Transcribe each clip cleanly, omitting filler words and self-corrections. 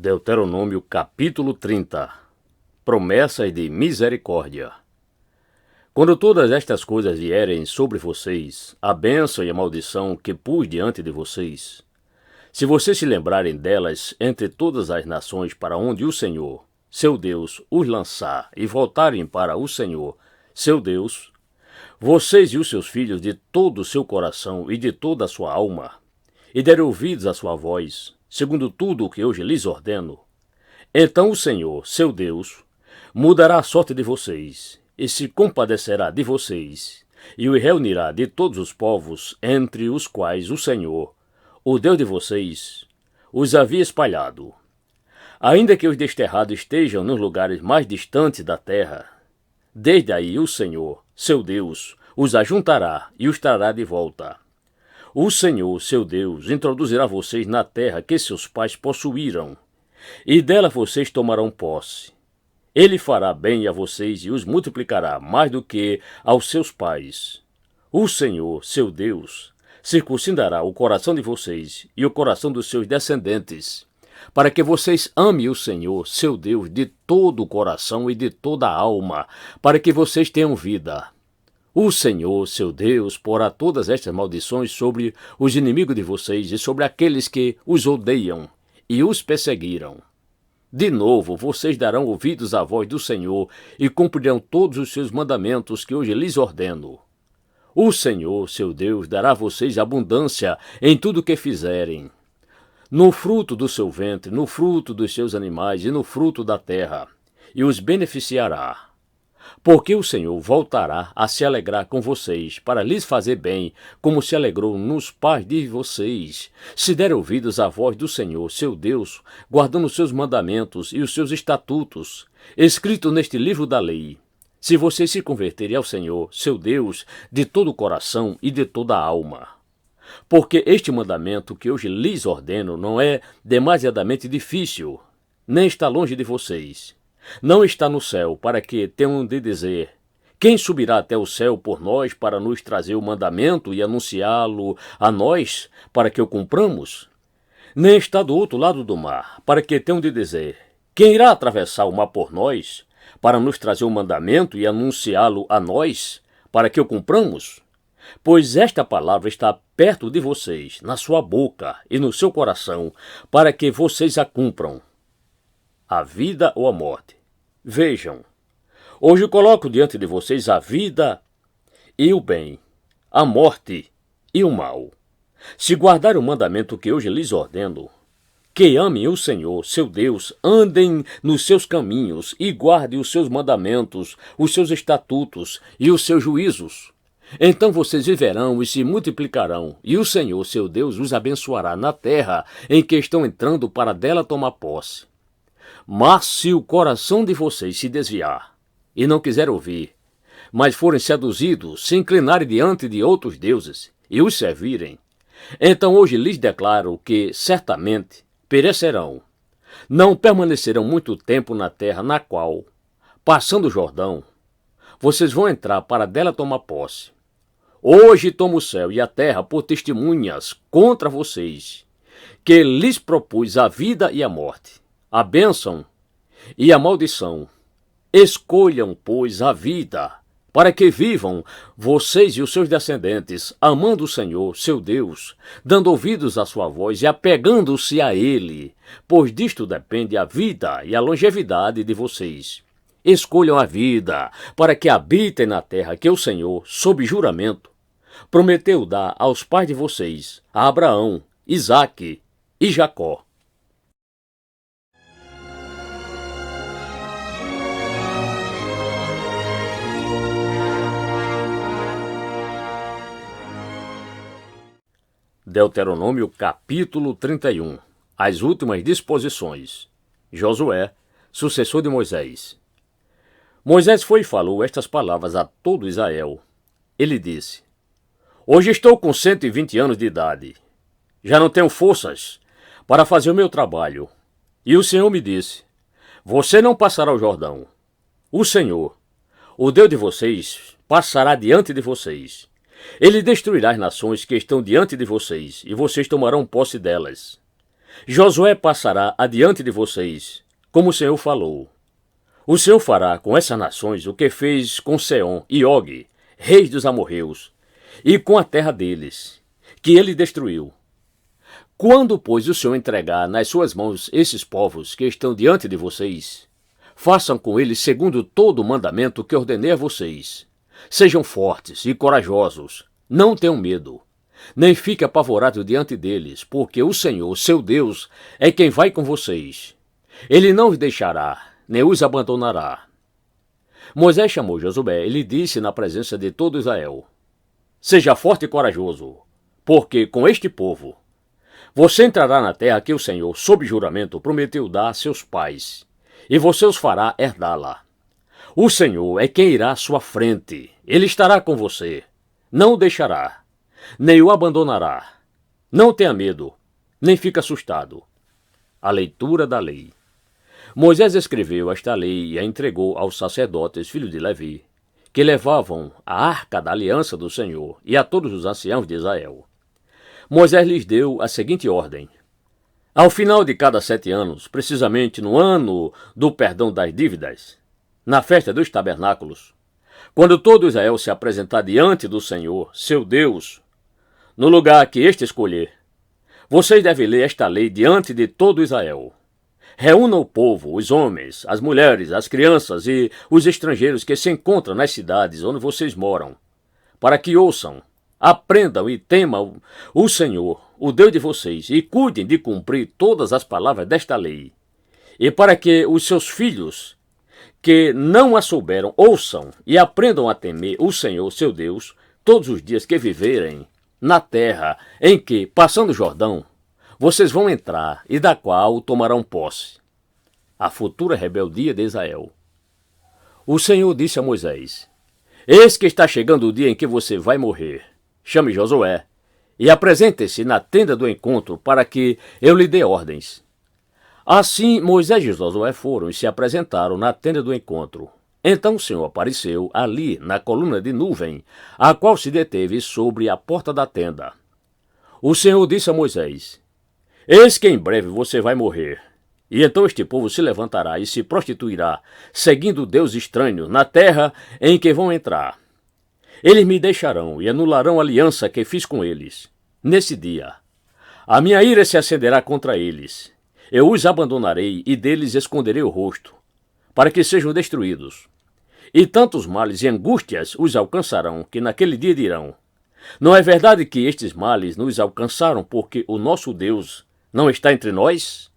Deuteronômio capítulo 30. Promessas de misericórdia. Quando todas estas coisas vierem sobre vocês, a bênção e a maldição que pus diante de vocês, se vocês se lembrarem delas entre todas as nações para onde o Senhor, seu Deus, os lançar e voltarem para o Senhor, seu Deus, vocês e os seus filhos de todo o seu coração e de toda a sua alma, e derem ouvidos à sua voz, segundo tudo o que hoje lhes ordeno, então o Senhor, seu Deus, mudará a sorte de vocês, e se compadecerá de vocês, e os reunirá de todos os povos entre os quais o Senhor, o Deus de vocês, os havia espalhado. Ainda que os desterrados estejam nos lugares mais distantes da terra, desde aí o Senhor, seu Deus, os ajuntará e os trará de volta. O Senhor, seu Deus, introduzirá vocês na terra que seus pais possuíram, e dela vocês tomarão posse. Ele fará bem a vocês e os multiplicará mais do que aos seus pais. O Senhor, seu Deus, circuncidará o coração de vocês e o coração dos seus descendentes, para que vocês amem o Senhor, seu Deus, de todo o coração e de toda a alma, para que vocês tenham vida. O Senhor, seu Deus, porá todas estas maldições sobre os inimigos de vocês e sobre aqueles que os odeiam e os perseguiram. De novo, vocês darão ouvidos à voz do Senhor e cumprirão todos os seus mandamentos que hoje lhes ordeno. O Senhor, seu Deus, dará a vocês abundância em tudo o que fizerem, no fruto do seu ventre, no fruto dos seus animais e no fruto da terra, e os beneficiará. Porque o Senhor voltará a se alegrar com vocês, para lhes fazer bem, como se alegrou nos pais de vocês, se derem ouvidos à voz do Senhor, seu Deus, guardando os seus mandamentos e os seus estatutos, escritos neste livro da lei. Se vocês se converterem ao Senhor, seu Deus, de todo o coração e de toda a alma. Porque este mandamento que hoje lhes ordeno não é demasiadamente difícil, nem está longe de vocês. Não está no céu, para que tenham de dizer: quem subirá até o céu por nós para nos trazer o mandamento e anunciá-lo a nós, para que o cumpramos? Nem está do outro lado do mar, para que tenham de dizer: quem irá atravessar o mar por nós, para nos trazer o mandamento e anunciá-lo a nós, para que o cumpramos? Pois esta palavra está perto de vocês, na sua boca e no seu coração, para que vocês a cumpram. A vida ou a morte. Vejam, hoje coloco diante de vocês a vida e o bem, a morte e o mal. Se guardarem o mandamento que hoje lhes ordeno, que amem o Senhor, seu Deus, andem nos seus caminhos e guardem os seus mandamentos, os seus estatutos e os seus juízos, então vocês viverão e se multiplicarão, e o Senhor, seu Deus, os abençoará na terra em que estão entrando para dela tomar posse. Mas se o coração de vocês se desviar e não quiser ouvir, mas forem seduzidos, se inclinarem diante de outros deuses e os servirem, então hoje lhes declaro que certamente perecerão. Não permanecerão muito tempo na terra na qual, passando o Jordão, vocês vão entrar para dela tomar posse. Hoje tomo o céu e a terra por testemunhas contra vocês, que lhes propus a vida e a morte, a bênção e a maldição. Escolham, pois, a vida, para que vivam vocês e os seus descendentes, amando o Senhor, seu Deus, dando ouvidos à sua voz e apegando-se a Ele, pois disto depende a vida e a longevidade de vocês. Escolham a vida, para que habitem na terra que o Senhor, sob juramento, prometeu dar aos pais de vocês, a Abraão, Isaque e Jacó. Deuteronômio capítulo 31. As últimas disposições. Josué, sucessor de Moisés. Moisés foi e falou estas palavras a todo Israel. Ele disse: hoje estou com 120 anos de idade. Já não tenho forças para fazer o meu trabalho. E o Senhor me disse: você não passará o Jordão. O Senhor, o Deus de vocês, passará diante de vocês. Ele destruirá as nações que estão diante de vocês, e vocês tomarão posse delas. Josué passará adiante de vocês, como o Senhor falou. O Senhor fará com essas nações o que fez com Seom e Og, reis dos amorreus, e com a terra deles, que ele destruiu. Quando, pois, o Senhor entregar nas suas mãos esses povos que estão diante de vocês, façam com eles segundo todo o mandamento que ordenei a vocês. Sejam fortes e corajosos, não tenham medo, nem fiquem apavorados diante deles, porque o Senhor, seu Deus, é quem vai com vocês. Ele não os deixará, nem os abandonará. Moisés chamou Josué e lhe disse na presença de todo Israel: Seja forte e corajoso, porque com este povo você entrará na terra que o Senhor, sob juramento, prometeu dar a seus pais, e você os fará herdá-la. O Senhor é quem irá à sua frente, ele estará com você, não o deixará, nem o abandonará. Não tenha medo, nem fique assustado. A leitura da lei. Moisés escreveu esta lei e a entregou aos sacerdotes, filhos de Levi, que levavam a arca da aliança do Senhor, e a todos os anciãos de Israel. Moisés lhes deu a seguinte ordem: Ao final de cada 7 anos, precisamente no ano do perdão das dívidas, na festa dos tabernáculos, quando todo Israel se apresentar diante do Senhor, seu Deus, no lugar que este escolher, vocês devem ler esta lei diante de todo Israel. Reúna o povo, os homens, as mulheres, as crianças e os estrangeiros que se encontram nas cidades onde vocês moram, para que ouçam, aprendam e temam o Senhor, o Deus de vocês, e cuidem de cumprir todas as palavras desta lei, e para que os seus filhos, que não a souberam, ouçam e aprendam a temer o Senhor, seu Deus, todos os dias que viverem na terra em que, passando o Jordão, vocês vão entrar e da qual tomarão posse. A futura rebeldia de Israel. O Senhor disse a Moisés: Eis que está chegando o dia em que você vai morrer. Chame Josué e apresente-se na tenda do encontro para que eu lhe dê ordens. Assim Moisés e Josué foram e se apresentaram na tenda do encontro. Então o Senhor apareceu ali na coluna de nuvem, a qual se deteve sobre a porta da tenda. O Senhor disse a Moisés: Eis que em breve você vai morrer. E então este povo se levantará e se prostituirá, seguindo Deus estranho na terra em que vão entrar. Eles me deixarão e anularão a aliança que fiz com eles. Nesse dia, a minha ira se acenderá contra eles. Eu os abandonarei e deles esconderei o rosto, para que sejam destruídos. E tantos males e angústias os alcançarão, que naquele dia dirão: Não é verdade que estes males nos alcançaram porque o nosso Deus não está entre nós?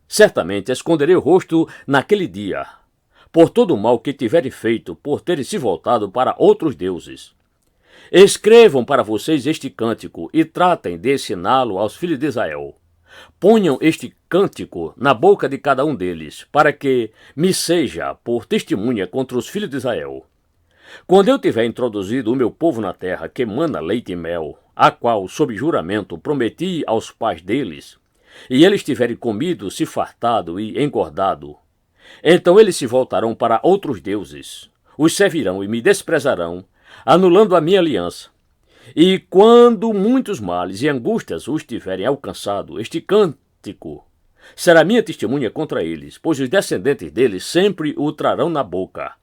Certamente esconderei o rosto naquele dia, por todo o mal que tiverem feito, por terem se voltado para outros deuses. Escrevam para vocês este cântico e tratem de ensiná-lo aos filhos de Israel. Ponham este cântico na boca de cada um deles, para que me seja por testemunha contra os filhos de Israel. Quando eu tiver introduzido o meu povo na terra que mana leite e mel, a qual, sob juramento, prometi aos pais deles, e eles tiverem comido, se fartado e engordado, então eles se voltarão para outros deuses, os servirão e me desprezarão, anulando a minha aliança. E quando muitos males e angústias os tiverem alcançado, este cântico será minha testemunha contra eles, pois os descendentes deles sempre o trarão na boca.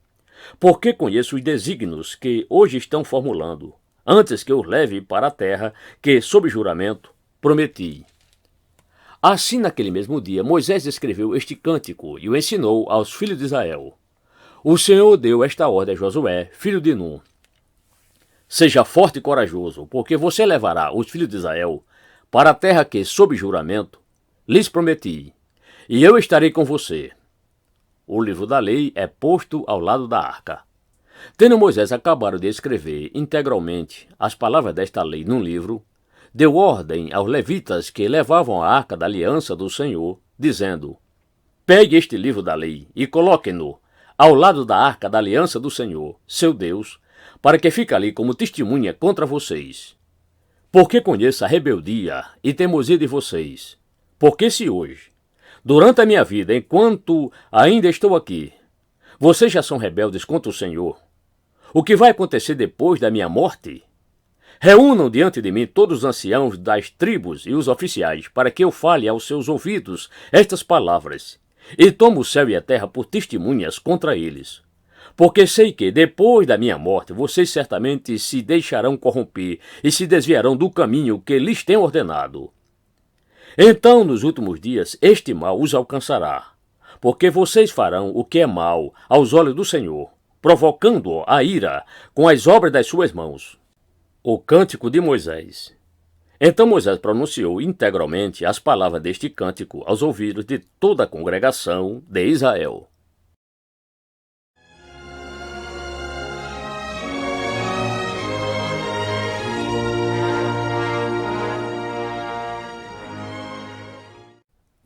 Porque conheço os desígnios que hoje estão formulando, antes que os leve para a terra que, sob juramento, prometi. Assim, naquele mesmo dia, Moisés escreveu este cântico e o ensinou aos filhos de Israel. O Senhor deu esta ordem a Josué, filho de Nun: Seja forte e corajoso, porque você levará os filhos de Israel para a terra que, sob juramento, lhes prometi, e eu estarei com você. O livro da lei é posto ao lado da arca. Tendo Moisés acabado de escrever integralmente as palavras desta lei num livro, deu ordem aos levitas que levavam a arca da aliança do Senhor, dizendo: Pegue este livro da lei e coloque-no ao lado da arca da aliança do Senhor, seu Deus, para que fique ali como testemunha contra vocês. Porque conheça a rebeldia e teimosia de vocês. Porque se hoje, durante a minha vida, enquanto ainda estou aqui, vocês já são rebeldes contra o Senhor, o que vai acontecer depois da minha morte? Reúnam diante de mim todos os anciãos das tribos e os oficiais, para que eu fale aos seus ouvidos estas palavras, e tomo o céu e a terra por testemunhas contra eles. Porque sei que, depois da minha morte, vocês certamente se deixarão corromper e se desviarão do caminho que lhes tenho ordenado. Então, nos últimos dias, este mal os alcançará, porque vocês farão o que é mal aos olhos do Senhor, provocando-o a ira com as obras das suas mãos. O Cântico de Moisés. Então Moisés pronunciou integralmente as palavras deste cântico aos ouvidos de toda a congregação de Israel.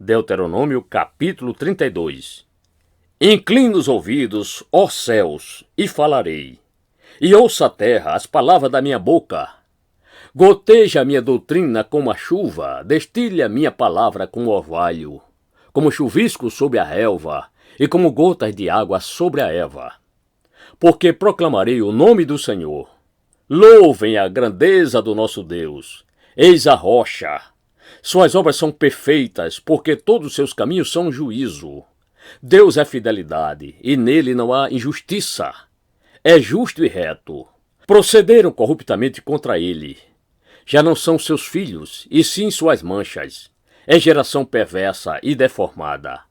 Deuteronômio capítulo 32. Inclina os ouvidos, ó céus, e falarei, e ouça a terra as palavras da minha boca. Goteja a minha doutrina como a chuva, destilha a minha palavra como orvalho, como chuvisco sobre a relva, e como gotas de água sobre a erva. Porque proclamarei o nome do Senhor. Louvem a grandeza do nosso Deus. Eis a rocha. Suas obras são perfeitas, porque todos os seus caminhos são juízo. Deus é fidelidade, e nele não há injustiça. É justo e reto. Procederam corruptamente contra ele. Já não são seus filhos, e sim suas manchas. É geração perversa e deformada.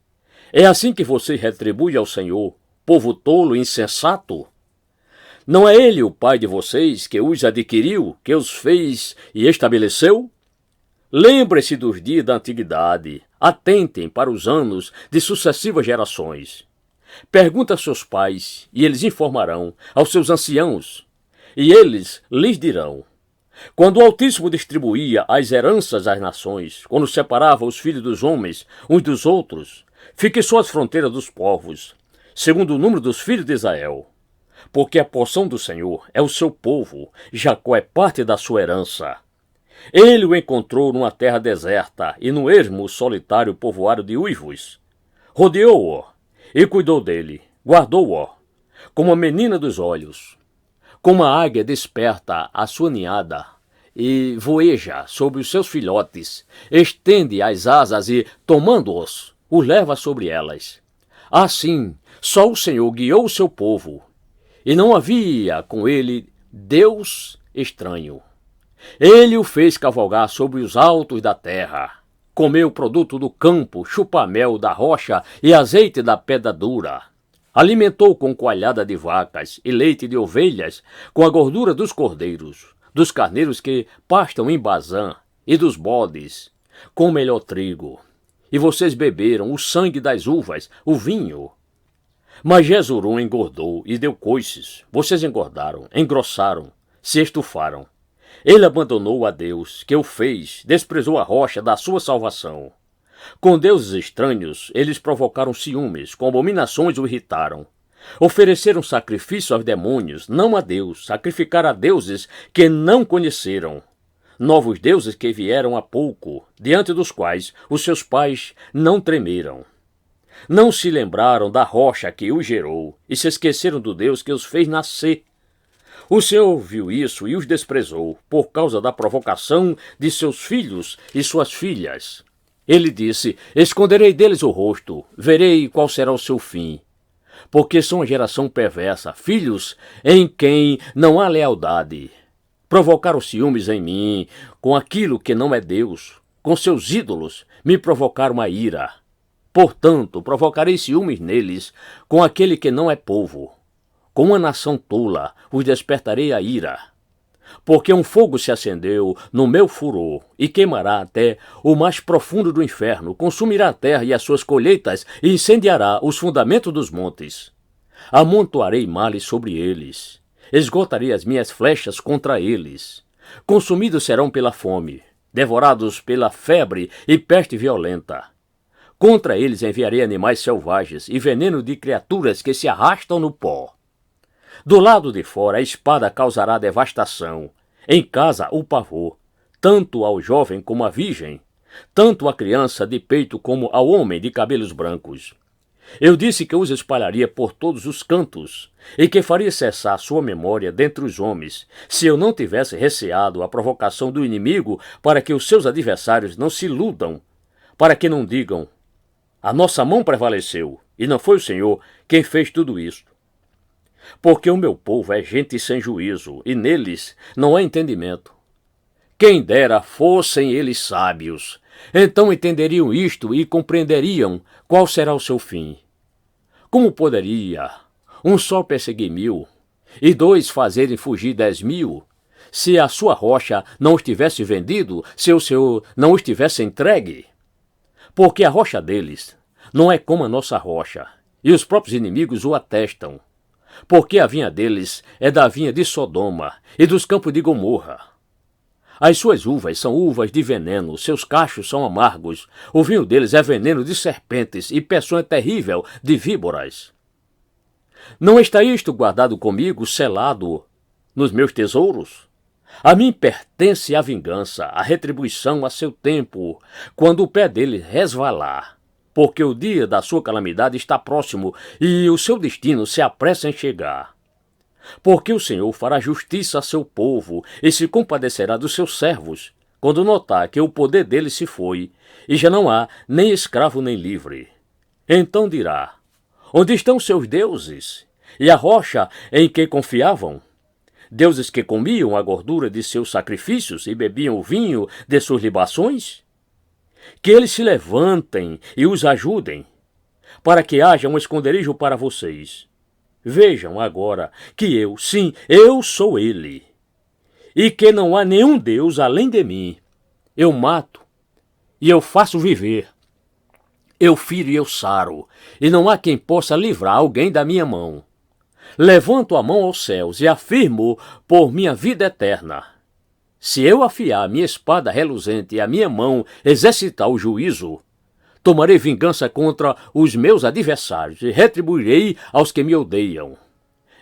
É assim que você retribui ao Senhor, povo tolo e insensato? Não é ele o pai de vocês, que os adquiriu, que os fez e estabeleceu? Lembre-se dos dias da antiguidade, atentem para os anos de sucessivas gerações. Pergunta a seus pais, e eles informarão, aos seus anciãos, e eles lhes dirão. Quando o Altíssimo distribuía as heranças às nações, quando separava os filhos dos homens uns dos outros, fixou as fronteiras dos povos, segundo o número dos filhos de Israel. Porque a porção do Senhor é o seu povo, Jacó é parte da sua herança. Ele o encontrou numa terra deserta e no ermo solitário povoado de uivos. Rodeou-o e cuidou dele, guardou-o, como a menina dos olhos. Como a águia desperta a sua ninhada e voeja sobre os seus filhotes, estende as asas e, tomando-os, os leva sobre elas. Assim, só o Senhor guiou o seu povo, e não havia com ele Deus estranho. Ele o fez cavalgar sobre os altos da terra, comeu o produto do campo, chupa-mel da rocha e azeite da pedra dura. Alimentou com coalhada de vacas e leite de ovelhas, com a gordura dos cordeiros, dos carneiros que pastam em Bazã e dos bodes, com o melhor trigo. E vocês beberam o sangue das uvas, o vinho. Mas Jesurum engordou e deu coices. Vocês engordaram, engrossaram, se estufaram. Ele abandonou a Deus, que o fez, desprezou a rocha da sua salvação. Com deuses estranhos, eles provocaram ciúmes, com abominações o irritaram. Ofereceram sacrifício aos demônios, não a Deus, sacrificaram a deuses que não conheceram. Novos deuses que vieram há pouco, diante dos quais os seus pais não tremeram. Não se lembraram da rocha que os gerou, e se esqueceram do Deus que os fez nascer. O Senhor viu isso e os desprezou, por causa da provocação de seus filhos e suas filhas. Ele disse, esconderei deles o rosto, verei qual será o seu fim. Porque são uma geração perversa, filhos em quem não há lealdade. Provocaram ciúmes em mim, com aquilo que não é Deus, com seus ídolos me provocaram a ira. Portanto, provocarei ciúmes neles, com aquele que não é povo. Com uma nação tola, os despertarei a ira. Porque um fogo se acendeu no meu furor, e queimará até o mais profundo do inferno, consumirá a terra e as suas colheitas, e incendiará os fundamentos dos montes. Amontoarei males sobre eles, esgotarei as minhas flechas contra eles. Consumidos serão pela fome, devorados pela febre e peste violenta. Contra eles enviarei animais selvagens e veneno de criaturas que se arrastam no pó. Do lado de fora a espada causará devastação, em casa o pavor, tanto ao jovem como à virgem, tanto à criança de peito como ao homem de cabelos brancos. Eu disse que os espalharia por todos os cantos, e que faria cessar sua memória dentre os homens, se eu não tivesse receado a provocação do inimigo, para que os seus adversários não se iludam, para que não digam: a nossa mão prevaleceu, e não foi o Senhor quem fez tudo isto. Porque o meu povo é gente sem juízo, e neles não há entendimento. Quem dera fossem eles sábios, então entenderiam isto e compreenderiam qual será o seu fim. Como poderia um só perseguir 1000 e 2 fazerem fugir 10.000, se a sua rocha não estivesse vendido, se o Senhor não o estivesse entregue? Porque a rocha deles não é como a nossa rocha, e os próprios inimigos o atestam. Porque a vinha deles é da vinha de Sodoma e dos campos de Gomorra. As suas uvas são uvas de veneno, seus cachos são amargos, o vinho deles é veneno de serpentes e peçonha terrível de víboras. Não está isto guardado comigo, selado nos meus tesouros? A mim pertence a vingança, a retribuição a seu tempo, quando o pé dele resvalar, porque o dia da sua calamidade está próximo e o seu destino se apressa em chegar. Porque o Senhor fará justiça a seu povo e se compadecerá dos seus servos, quando notar que o poder dele se foi, e já não há nem escravo nem livre. Então dirá: onde estão seus deuses? E a rocha em que confiavam? Deuses que comiam a gordura de seus sacrifícios e bebiam o vinho de suas libações? Que eles se levantem e os ajudem, para que haja um esconderijo para vocês. Vejam agora que eu, sim, eu sou ele, e que não há nenhum Deus além de mim. Eu mato e eu faço viver. Eu firo e eu saro, e não há quem possa livrar alguém da minha mão. Levanto a mão aos céus e afirmo por minha vida eterna: se eu afiar a minha espada reluzente e a minha mão exercitar o juízo, tomarei vingança contra os meus adversários e retribuirei aos que me odeiam.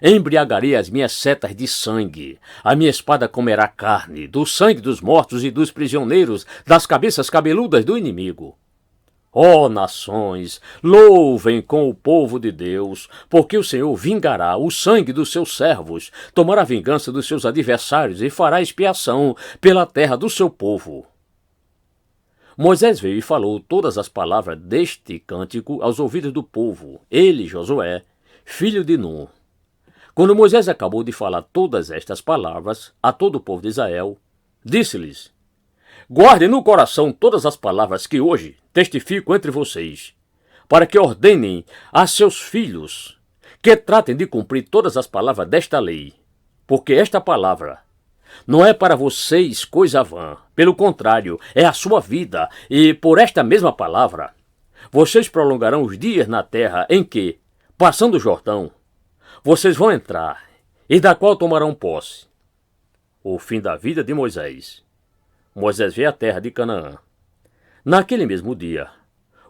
Embriagarei as minhas setas de sangue. A minha espada comerá carne, do sangue dos mortos e dos prisioneiros, das cabeças cabeludas do inimigo. Ó nações, louvem com o povo de Deus, porque o Senhor vingará o sangue dos seus servos, tomará vingança dos seus adversários e fará expiação pela terra do seu povo. Moisés veio e falou todas as palavras deste cântico aos ouvidos do povo, ele, Josué, filho de Nun. Quando Moisés acabou de falar todas estas palavras a todo o povo de Israel, disse-lhes: guardem no coração todas as palavras que hoje testifico entre vocês, para que ordenem a seus filhos que tratem de cumprir todas as palavras desta lei, porque esta palavra não é para vocês coisa vã, pelo contrário, é a sua vida, e por esta mesma palavra, vocês prolongarão os dias na terra em que, passando o Jordão, vocês vão entrar, e da qual tomarão posse. O fim da vida de Moisés. Moisés vê a terra de Canaã. Naquele mesmo dia,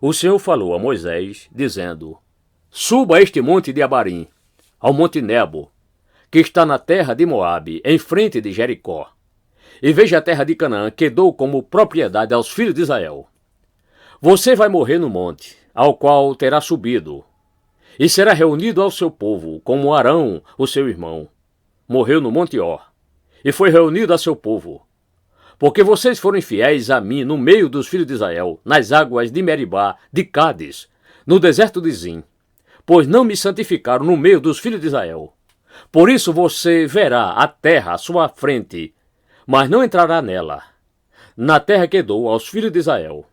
o Senhor falou a Moisés, dizendo: suba a este monte de Abarim, ao monte Nebo, que está na terra de Moabe, em frente de Jericó, e veja a terra de Canaã, que dou como propriedade aos filhos de Israel. Você vai morrer no monte, ao qual terá subido, e será reunido ao seu povo, como Arão, o seu irmão. Morreu no monte Or, e foi reunido a seu povo. Porque vocês foram infiéis a mim no meio dos filhos de Israel, nas águas de Meribá, de Cádiz, no deserto de Zim, pois não me santificaram no meio dos filhos de Israel. Por isso você verá a terra à sua frente, mas não entrará nela, na terra que dou aos filhos de Israel.